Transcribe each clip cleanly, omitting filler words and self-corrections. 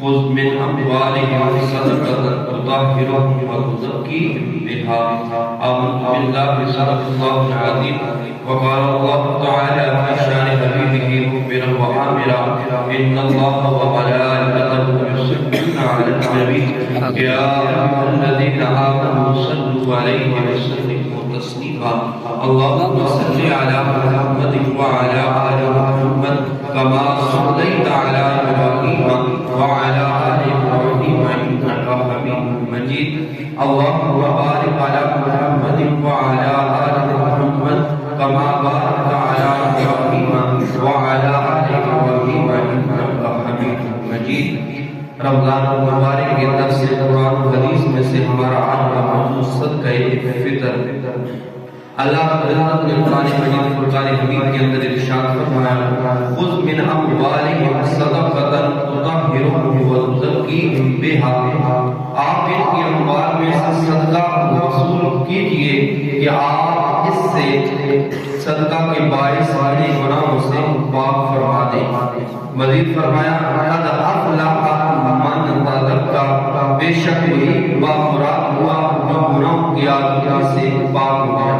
خذ من أموالهم صدقة تطهرهم وتزكيهم بها آمنت بالله صدق الله العظيم. وقال الله تعالى في شان حبيبه مخبرا وآمرا إن الله وملائكته يصلون على النبي يا أيها الذين آمنوا صلوا عليه وسلموا تسليما. اللهم صل على محمد وعلى آل محمد كما صليت على إبراهيم وعلى آل إبراهيم إنك حميد مجيد. اللهم بارك على محمد وعلى آل محمد كما باركت على إبراهيم وعلى آل إبراهيم إنك حميد مجيد. رمضان المبارک کے درس قرآن و حدیث میں سے ہمارا آج کا موضوع صدقہ فطر. اللہ رب العزت نے قرآن مجید فرقان حمید کے اندر ارشاد فرمایا خذ من اموالهم صدقۃ تطہرهم وتزکیہم بها. آپ ان کی اموال میں سے صدقہ وصول کیجئے کہ آپ اس سے صدقہ کے باعث اپنے گناہوں سے پاک فرما دیں. مزید فرمایا قد افلح من تزکا، بے شک وہی بامراد ہوا جو گناہوں کی آلودگی سے پاک ہو گیا.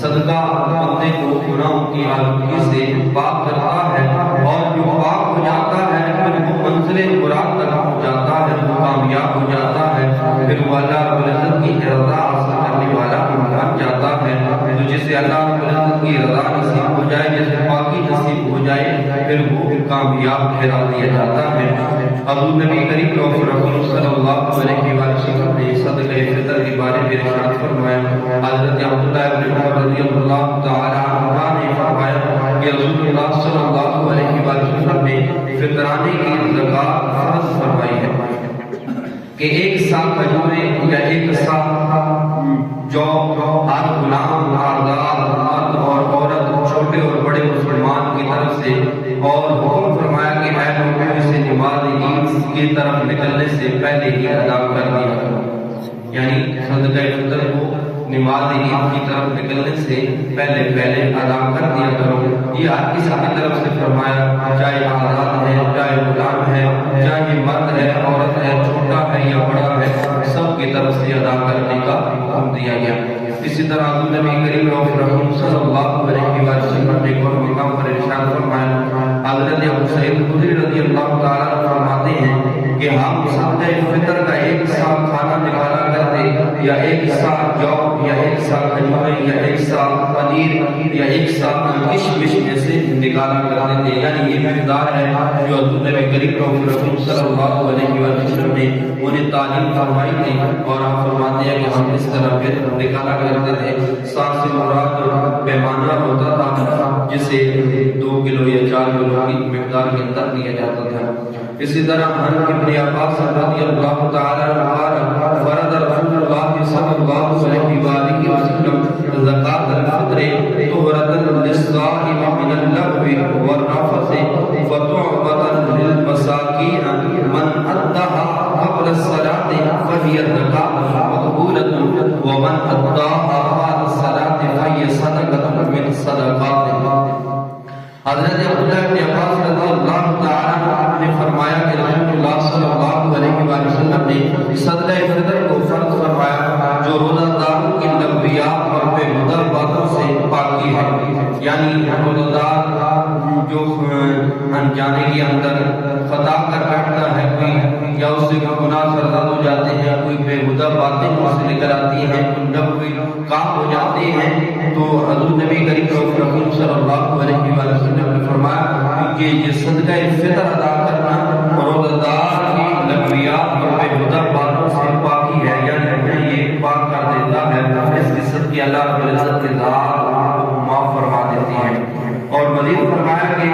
صدقہ بندے کو گناہوں کی آلودگی سے پاک کرتا ہے اور جو پاک ہو جاتا ہے پھر وہ منزل مراد تک ہو جاتا ہے، وہ کامیاب ہو جاتا ہے، پھر وہ اللہ رب العزت کی رضا حاصل کرنے والا بن جاتا ہے. تو جسے اللہ رب العزت کی رضا نصیب ہو جائے، جسے پاکی نصیب ہو جائے، پھر وہ کامیاب ٹھہرا دیا جاتا ہے. حضور نبی کریم رسول صلی اللہ علیہ وسلم نے صدقہ فطر کے بارے میں ارشاد فرمایا. حضرت عبداللہ بن عمر رضی اللہ تعالی عنہ نے فرمایا کہ رسول اللہ صلی اللہ علیہ وسلم نے فطرانے کی زکات فرض فرمائی ہے کہ ایک سا کھجوریں یا ایک سا جو ہر غلام، آزاد مرد اور عورت، چھوٹے اور بڑے مسلمان کی طرف سے، اور حکم فرمایا کہ اے لوگوں اسے نماز عید کی طرف نکلنے سے پہلے ہی ادا کر دیا کرو. یعنی صدقہ فطر کو نماز عید کی طرف نکلنے سے پہلے ادا کر دیا کرو. یہ ہر کسی کی طرف سے فرمایا، چاہے آزاد ہے، چاہے غلام ہے، چاہے مرد ہے، عورت ہے، چھوٹا ہے یا بڑا ہے، سب کی طرف سے ادا کرنے کا حکم دیا گیا. اسی طرح حضور نبی کریم صلی اللہ علیہ وسلم نے ایک اور مقام پر ارشاد فرمایا. حضرت ابو سعید خدری رضی اللہ تعالیٰ عنہ فرماتے ہیں کہ ہم صدقہ فطر کا ایک سا کھانا نکالا کرتے، یا ایک سا جو، یا ایک سا کھجوریں، یا ایک سا پنیر، یا ایک سا کشمش میں سے نکالا کرتے تھے. یعنی یہ مقدار ہے جو حضور نبی کریم صلی اللہ علیہ وسلم نے انہیں تعلیم فرمائی تھی، اور آپ فرماتے ہیں کہ ہم اس طرح پھر نکالا کرتے تھے. سات سے مراد پیمانہ ہوتا تھا جسے 2 کلو یا 4 کلو کی مقدار کے اندر دیا جاتا تھا. اسی طرح عن ابن عباس رضی اللہ تعالی عنہ فرض رسول اللہ صلی اللہ علیہ وآلہ وسلم زکات الفطر طہرۃ للصائم من اللغو والرفث فتعبد للمساکین من اداها قبل الصلاة فهي زکات مقبولۃ ومن اداها بعد الصلاة فهي صدقۃ من الصدقات. حضرت عبداللہ بن عباس رضی اللہ تعالی عنہ نے فرمایا کہ رسول اللہ صلی اللہ علیہ وسلم نے صدقہ فطر کو فرض فرمایا جو روزہ داروں کی لغویات اور بے ہدر باتوں سے پاکی ہے. یعنی روزہ دار جو انجانے کے اندر خطا کر بیٹھتا ہے کوئی، یا اس سے کوئی گناہ سرزد ہو جاتے ہیں، کوئی بے ہدہ باتیں اس سے نکل آتی ہیں، کوئی کام ہو جاتے ہیں، تو حضور نبی کریم صلی اللہ علیہ وسلم نے فرمایا کہ یہ صدقہ فطر ادا کرنا روزہ دار کی لغویات اور بے ہدہ باتوں سے پاکی ہے، یعنی انہیں یہ پاک کر دیتا ہے. اس کی صدقے اللہ رب العزت کے ذات معاف فرما دیتی ہے. اور مزید فرمایا کہ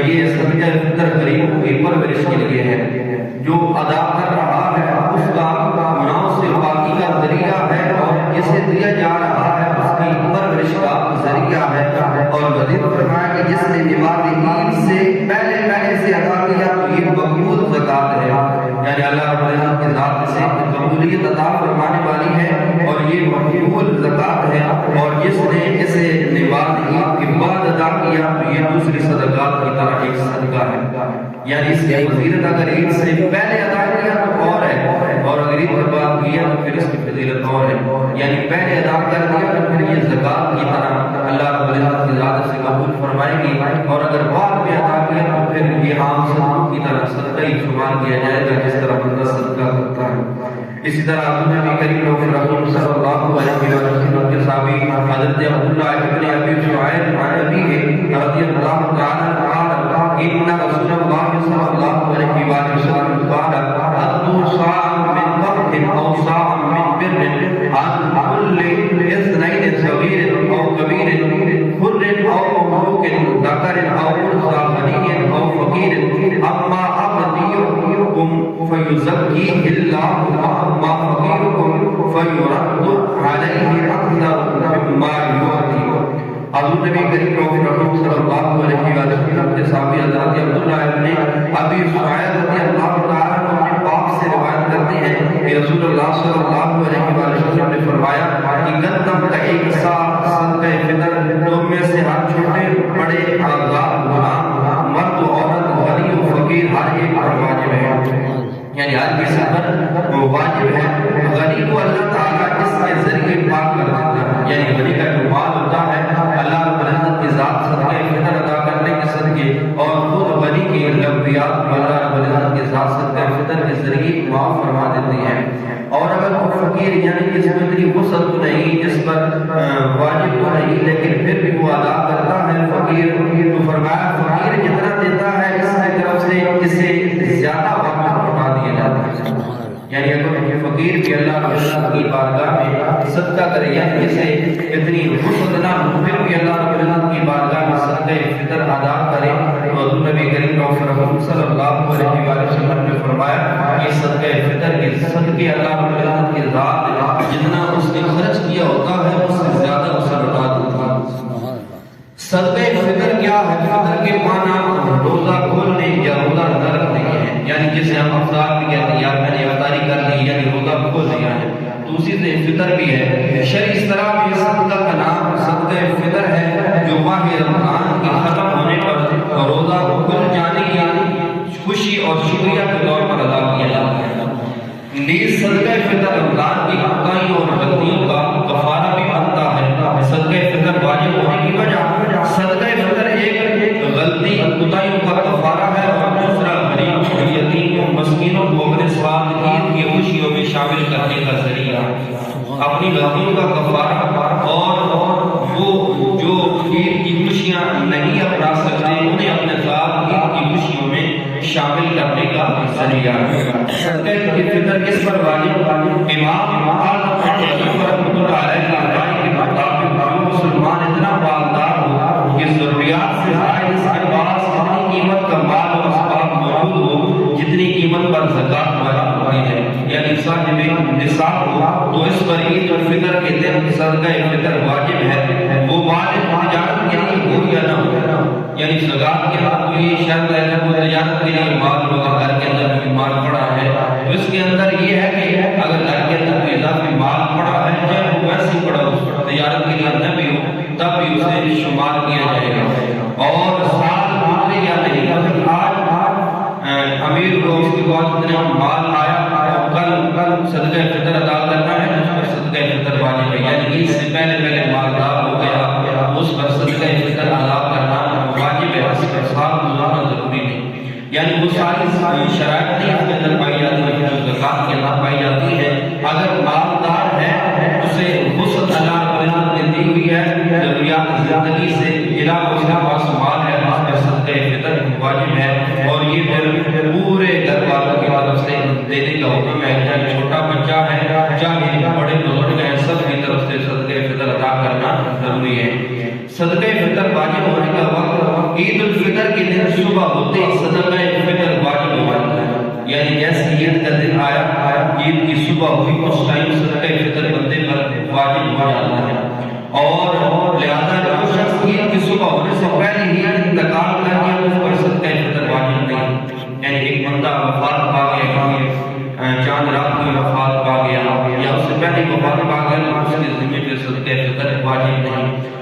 یہ صدقہ فطر غریبوں کی پرورش کے لیے ہے. جو ادا کر رہا ہے اس کا گناہوں سے پاکی کا ذریعہ ہے، اور جسے دیا جا رہا ہے اس کی پرورش کا ذریعہ ہے. اور مزید فرمایا کہ جس نے نماز عید سے پہلے سے ادا کیا تو یہ مقبول زکات ہے. یعنی اللہ رب العزت کی ذات سے قبولیت عطا فرمانے والی ہے، اور یہ مقبول زکات ہے. اور جس نے اسے نماز عید کے بعد ادا کیا تو یہ دوسری صدقات کی طرح ایک صدقہ ہے. یعنی اس کی فضیلت اگر عید سے پہلے ادا کیا تو اور ہے، اور اگر عید کے بعد کیا تو پھر اس کی فضیلت اور ہے. یعنی پہلے ادا کر دیا تو پھر یہ زکوٰۃ کی طرح اللہ رب العزت کی ذات سے قبول فرمائے گی، اور اگر بعد میں ادا کیا تو پھر یہ عام صدقوں کی طرح صدقہ ہی شمار کیا جائے گا جس طرح بندہ صدقہ کرتا ہے. اسی طرح نبی کریم رسول صلی اللہ علیہ وسلم کے صحابی حضرت عبداللہ ابن ابی شعیب عن ابیہ رضی اللہ تعالی عنہ ان رسول اللہ صلی اللہ علیہ وسلم قال ادوا صاعا من قمح او صاعا من بر عن كل اثنين صغير او كبير حر او مملوك ذكر او انثى غني او فقير اما اغنيكم فيزكيه الله واما فقيركم فيرد عليه اكثر مما يعطي. حضور نبی کریم رسول صلی اللہ علیہ وسلم کے صحابی حضرت عبداللہ ابن ابی شعیب رضی اللہ تعالیٰ عنہ اپنے باپ سے روایت کرتے ہیں کہ رسول اللہ صلی اللہ علیہ وسلم نے فرمایا کہ گندم کا ایک سا صدقہ فطر تم میں سے ہر چھوٹے بڑے آزاد غلام مرد و عورت غنی و فقیر ہر ایک پر واجب ہے. یعنی ہر کسی پر واجب ہے. غنی کو اللہ تعالیٰ اس کے ذریعے پاک کر دیتا ہے. یعنی غنی کا جو مال ہوتا ہے اللہ رب العزت کی ذات صدقہ فطر ادا کرنے کے صدقے اور خود غنی کی لغویات کو اللہ رب العزت کی ذات صدقہ فطر کے ذریعے معاف فرما دیتی ہے. اور اگر کوئی فقیر یعنی جس میں اتنی وسعت تو نہیں، جس پر واجب تو نہیں، لیکن پھر بھی وہ ادا کرتا ہے فقیر، تو فرمایا فقیر جتنا دیتا ہے اس کی طرف سے اسے زیادہ واپس لوٹا دیا جاتا ہے. یعنی اگر یہ فقیر بھی اللہ رب العزت کی بارگاہ میں صدقہ کرے، یعنی اسے اتنی وسعت نہ ہو پھر بھی اللہ رب العزت کی بارگاہ میں صدقہ فطر ادا کرے، تو حضور نبی کریم صلی اللہ علیہ وسلم نے فرمایا کہ صدقہ فطر کے صدقے اللہ رب العزت کی ذات جتنا اس نے خرچ کیا ہوتا ہے اس سے زیادہ اسے لوٹا دیتا ہے. صدقہ فطر کیا ہے؟ فطر کے معنی روزہ کھولنے یا روزہ نہ رکھنے کے ہیں. یعنی جسے ہم افطار بھی کہتے ہیں، یا میں نے افطاری کر لی یعنی روزہ کھول دیا ہے، تو اسی سے فطر بھی ہے. شرعی اصطلاح میں یہ صدقہ کا نام صدقہ فطر ہے جو ماہ رمضان کے ختم ہونے پر روزہ کھل جانے کی خوشی اور شکریہ کے طور پر ادا کیا جاتا ہے. نیز صدقہ فطر رمضان کی کوتاہیوں اور غلطیوں کا کفارہ بھی بنتا ہے. صدقہ فطر واجب ہونے کی وجہ صدقہ فطر ایک غلطی کوتاہیوں کا کفارہ ہے، اور دوسرا غریب یتیم مسکینوں کو اپنے ساتھ عید کی خوشیوں میں شامل کرنے کا ذریعہ ہے. اپنی غلطیوں کا کفارہ اور وہ جو عید کی خوشیاں نہیں اپنا سکتے انہیں اپنے ساتھ عید کی خوشیوں میں شامل کرنے کا ذریعہ ہے. صدقہ فطر کس پر واجب؟ امام اعظم رحمۃ اللہ علیہ کی رائے کے مطابق جو مسلمان اتنا مالدار ہو کہ ضروریات سے زائد اس کے پاس اتنی قیمت کا مال و اسباب موجود ہو جتنی قیمت پر زکوٰۃ واجب ہوتی ہے، یعنی صاحب نصاب ہو، تو اس پر عید الفطر کے دن صدقہ فطر واجب ہے. وہ مال تجارت کے لیے ہو یا نہ ہو، یعنی زکوٰۃ کے بعد تو یہ شرط ہے کہ وہ تجارت کے لیے مال ہوگا. گھر کے اندر کوئی مال پڑا ہے تو اس کے اندر یہ ہے کہ اگر گھر کے اندر کوئی اضافی مال پڑا ہے چاہے وہ ویسے ہی پڑا ہو تجارت کے لیے نہ بھی ہو تب بھی اسے شمار کیا جائے گا. اور سال گزرے یا نہیں، مطلب آج امیر کو اس کے بعد اتنا مال آیا اور کل صدقہ فطر ادا کرنا ہے تو اس پر صدقہ فطر واجب ہے. یعنی اس سے پہلے مالدار ہو گیا اس پر صدقہ فطر ادا کرنا واجب ہے، اس پر سال گزرنا ضروری نہیں. یعنی وہ ساری شرائط نہیں اس کے اندر پائی جاتی ہے جو زکوٰۃ کے اندر پائی جاتی ہے. اگر مالدار ہے اسے وسعت اللہ رب العزت نے دی ہوئی ہے ضروریات زندگی سے، علاوہ اس کے پاس مال ہے اس پر صدقہ فطر واجب ہے. اور یہ پھر پورے گھر والوں کی طرف سے دینے کا حکم ہے، چاہے چھوٹا بچہ ہے چاہے بڑے بزرگ ہیں، سب کی طرف سے صدقہ فطر ادا کرنا ضروری ہے. صدقہ فطر واجب ہونے کا وقت عید الفطر کے دن صبح ہوتے ہی صدقہ فطر واجب ہو جاتا ہے. یعنی جیسے عید کا دن آیا عید کی صبح ہوئی اس ٹائم صدقہ فطر بندے پر واجب ہو جاتا ہے. اور لہذا جو شخص عید کی صبح ہونے سے پہلے ہی انتقال کر گیا اس پر صدقہ فطر واجب نہیں. یعنی ایک بندہ وفات پا گیا، چاند رات کو وفات پا گیا یا اس سے پہلے وفات پا گیا، اس کے ذمہ پہ صدقہ فطر واجب نہیں.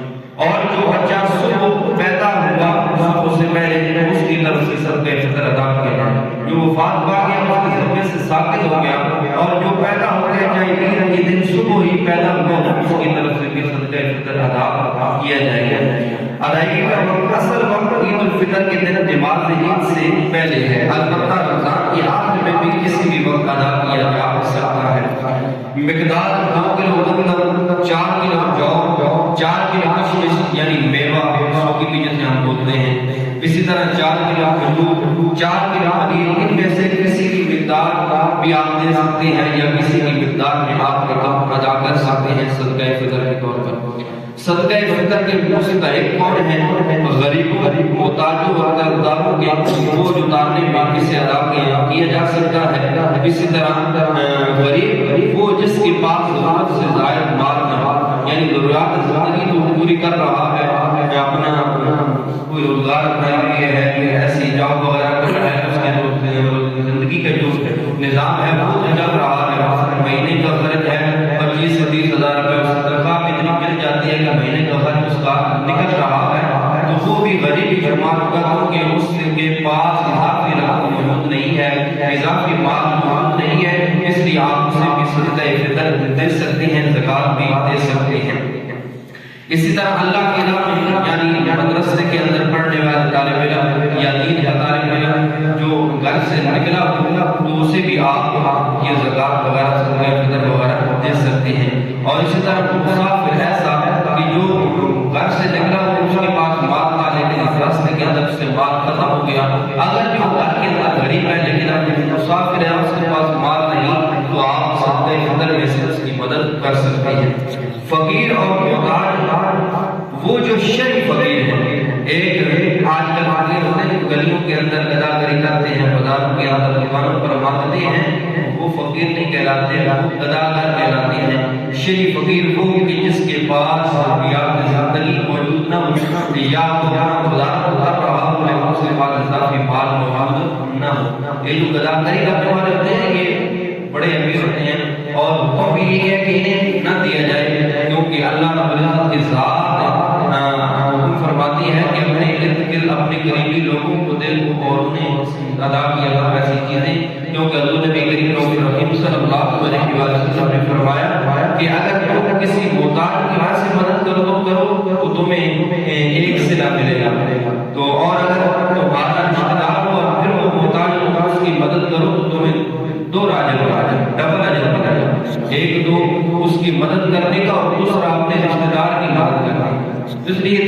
اور جو بچہ صبح پیدا ہوگا اس سے پہلے اس کی طرف سے صدقہ فطر ادا گیا اس کے ذمے سے ساقط ہو گیا، اور جو پیدا ہو گیا چاہے عید کے دن صبح ہی پیدا ہوا اس کی طرف سے بھی صدقہ فطر ادا کیا جائے گا۔ ادائیگی کا وقت اصل وقت عید الفطر کے دن نماز عید سے پہلے ہے، البتہ رمضان کے آخر میں بھی کسی بھی وقت ادا کیا جا سکتا ہے۔ مقدار 2 کلو گندم، 4 کلو جو، 4 کلو کشمش یعنی میوہ سوکی بھی جسے ہم بولتے ہیں، اسی طرح 4 کلو کھجور، 4 کلو پنیر، ان میں سے کسی کی مقدار بھی آپ دے سکتے ہیں یا کسی کی مقدار میں آپ رقم ادا کر سکتے ہیں صدقہ فطر کے طور پر۔ صدقہ فطر کے مستحق کون ہیں؟ غریبوں، محتاجوں اور قرضداروں کے بوجھ اتارنے میں اسے ادا کیا جا سکتا ہے۔ اسی طرح غریب وہ جس کے پاس ضرورت سے زائد مال نہ ہو، یعنی ضروریات زندگی تو پوری کر رہا ہے، اپنا کوئی روزگار اپنا لیے ہے، ایسی جاب وغیرہ کر رہا ہے، اس کے زندگی کا جو نظام ہے وہ چل رہا ہے، مہینے کا خرچ ہے 25 سے 30 ہزار روپے، اس تنخواہ اتنی مل جاتی ہے کہ مہینے کا خرچ اس کا نکل رہا ہے، تو وہ بھی غریبی شمار ہوگا کیونکہ اس کے پاس اضافی رقم موجود نہیں ہے، اضافی مال موجود نہیں ہے، اس لیے آپ اسے بھی صدقہ فطر دے سکتے ہیں، زکوٰۃ بھی دے سکتے ہیں۔ اسی طرح اللہ کے نام یعنی مدرسے کے اندر پڑھنے والے طالب علم یا دین کا طالب علم جو گھر سے نکلا ہوا تو اسے بھی آپ یہ زکوٰۃ وغیرہ صدقہ فطر وغیرہ دے سکتے ہیں۔ اور اسی طرح مسافر ایسا کہ جو گھر سے نکلا ہوا اس کے پاس مال تھا لیکن راستے کے اندر سے مال ختم ہو گیا، اگر جو گھر کے اندر غریب ہے لیکن مسافر ہے اس کے پاس مال نہیں تو آپ صدقہ فطر میں سے اس کی مدد کر سکتے ہیں۔ فقیر اور محتاج وہ جو شرعی فقیر ہیں، ایک آج کل فقیر ہوتے ہیں گلیوں کے اندر گداگری کرتے ہیں، بازاروں کے اندر دکانوں پر مانگتے ہیں، وہ فقیر نہیں کہلاتے، وہ گداگر کہلاتے ہیں۔ شرعی فقیر وہ کہ جس کے پاس ضروریات زندگی موجود نہ ہو یا وہ گزارا کر رہا ہو لیکن اس کے پاس اضافی مال موجود نہ ہو۔ یہ جو گداگری کرنے والے ہوتے ہیں یہ بڑے امیر ہوتے ہیں اور حکم بھی یہ ہے کہ انہیں نہ دیا جائے، کیونکہ اللہ رب العزت کی ذات حکم فرماتی ہے کہ اپنے ارد گرد اپنے قریبی لوگوں کو دے اور انہیں ادا کیا کرو ایسی چیزیں، کیونکہ حضور نبی کریم صلی اللہ علیہ وسلم نے فرمایا کہ اگر تم کسی محتاج کی وجہ سے مدد کرو تو تمہیں ایک صلہ ملے گا، تو اور اگر تمہارا رشتہ دار ہو اور پھر وہ محتاج ہو اس کی مدد کرو تو تمہیں 2 اجر ڈبل اجر ملے گا، ایک تو اس کی مدد کرنے کا اور دوسرا اپنے رشتہ دار کی مدد کرنے کا۔ اس لیے